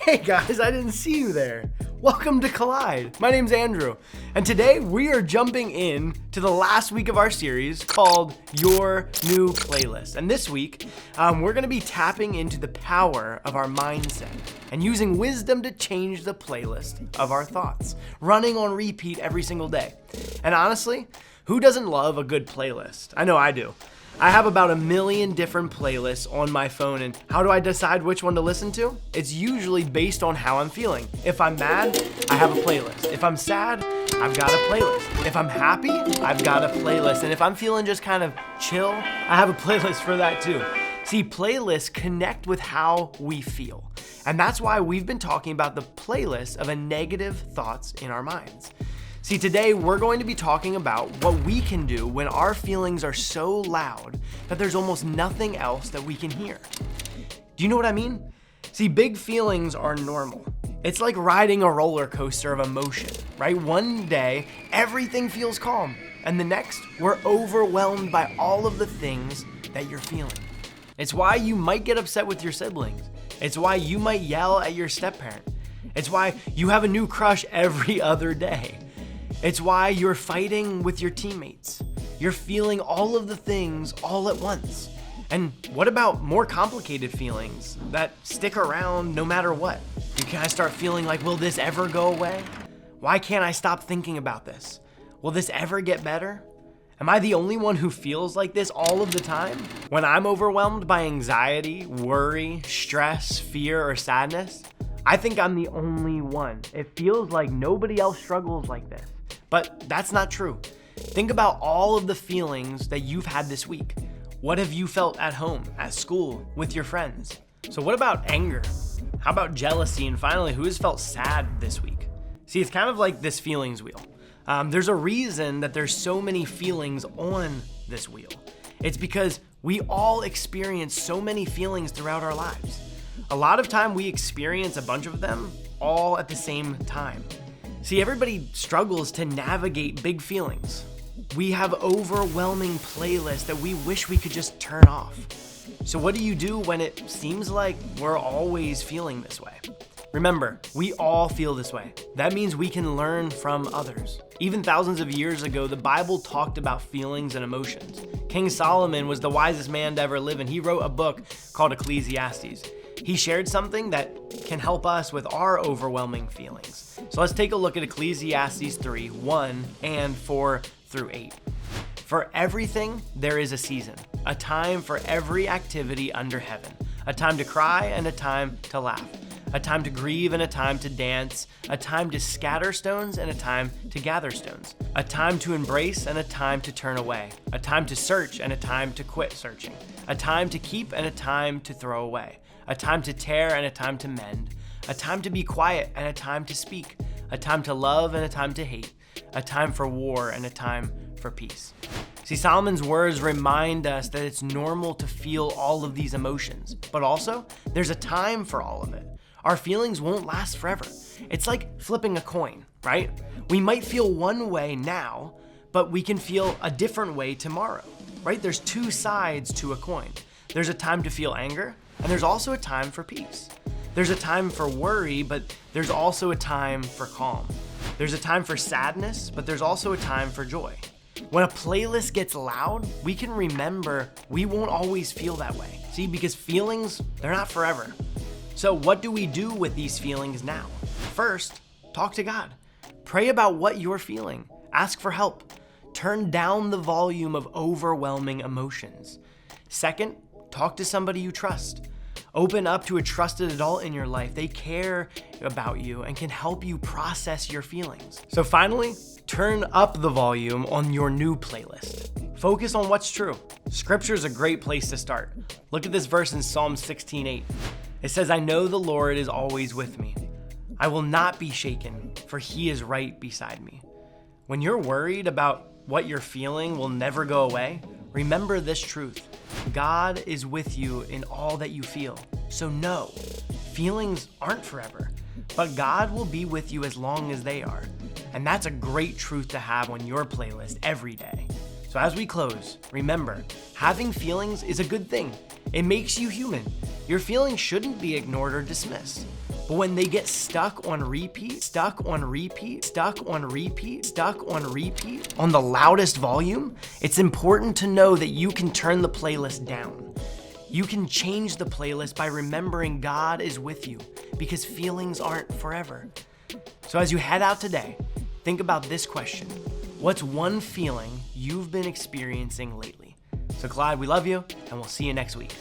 Hey guys, I didn't see you there. Welcome to Collide. My name's Andrew, and today we are jumping in to the last week of our series called Your New Playlist. And this week, we're gonna be tapping into the power of our mindset and using wisdom to change the playlist of our thoughts, running on repeat every single day. And honestly, who doesn't love a good playlist? I know I do. I have about 1 million different playlists on my phone, and how do I decide which one to listen to? It's usually based on how I'm feeling. If I'm mad, I have a playlist. If I'm sad, I've got a playlist. If I'm happy, I've got a playlist. And if I'm feeling just kind of chill, I have a playlist for that too. See, playlists connect with how we feel. And that's why we've been talking about the playlist of negative thoughts in our minds. See, today we're going to be talking about what we can do when our feelings are so loud that there's almost nothing else that we can hear. Do you know what I mean? See, big feelings are normal. It's like riding a roller coaster of emotion, right? One day, everything feels calm, and the next, we're overwhelmed by all of the things that you're feeling. It's why you might get upset with your siblings. It's why you might yell at your step-parent. It's why you have a new crush every other day. It's why you're fighting with your teammates. You're feeling all of the things all at once. And what about more complicated feelings that stick around no matter what? You kind of start feeling like, will this ever go away? Why can't I stop thinking about this? Will this ever get better? Am I the only one who feels like this all of the time? When I'm overwhelmed by anxiety, worry, stress, fear, or sadness, I think I'm the only one. It feels like nobody else struggles like this. But that's not true. Think about all of the feelings that you've had this week. What have you felt at home, at school, with your friends? So what about anger? How about jealousy? And finally, who has felt sad this week? See, it's kind of like this feelings wheel. There's a reason that there's so many feelings on this wheel. It's because we all experience so many feelings throughout our lives. A lot of time we experience a bunch of them all at the same time. See, everybody struggles to navigate big feelings. We have overwhelming playlists that we wish we could just turn off. So what do you do when it seems like we're always feeling this way? Remember, we all feel this way. That means we can learn from others. Even thousands of years ago, the Bible talked about feelings and emotions. King Solomon was the wisest man to ever live, and he wrote a book called Ecclesiastes. He shared something that can help us with our overwhelming feelings. So let's take a look at Ecclesiastes 3, 1 and 4 through 8. For everything, there is a season, a time for every activity under heaven, a time to cry and a time to laugh, a time to grieve and a time to dance, a time to scatter stones and a time to gather stones, a time to embrace and a time to turn away, a time to search and a time to quit searching, a time to keep and a time to throw away, a time to tear and a time to mend, a time to be quiet and a time to speak, a time to love and a time to hate, a time for war and a time for peace. See, Solomon's words remind us that it's normal to feel all of these emotions, but also there's a time for all of it. Our feelings won't last forever. It's like flipping a coin, right? We might feel one way now, but we can feel a different way tomorrow, right? There's two sides to a coin. There's a time to feel anger, and there's also a time for peace. There's a time for worry, but there's also a time for calm. There's a time for sadness, but there's also a time for joy. When a playlist gets loud, we can remember we won't always feel that way. See, because feelings, they're not forever. So what do we do with these feelings now? First, talk to God. Pray about what you're feeling. Ask for help. Turn down the volume of overwhelming emotions. Second, talk to somebody you trust. Open up to a trusted adult in your life. They care about you and can help you process your feelings. So finally, turn up the volume on your new playlist. Focus on what's true. Scripture is a great place to start. Look at this verse in Psalm 16:8. It says, I know the Lord is always with me. I will not be shaken, for he is right beside me. When you're worried about what you're feeling will never go away, remember this truth. God is with you in all that you feel. So no, feelings aren't forever, but God will be with you as long as they are. And that's a great truth to have on your playlist every day. So as we close, remember, having feelings is a good thing. It makes you human. Your feelings shouldn't be ignored or dismissed. But when they get stuck on repeat, stuck on repeat, stuck on repeat, stuck on repeat on the loudest volume, it's important to know that you can turn the playlist down. You can change the playlist by remembering God is with you, because feelings aren't forever. So as you head out today, think about this question. What's one feeling you've been experiencing lately? So Clyde, we love you, and we'll see you next week.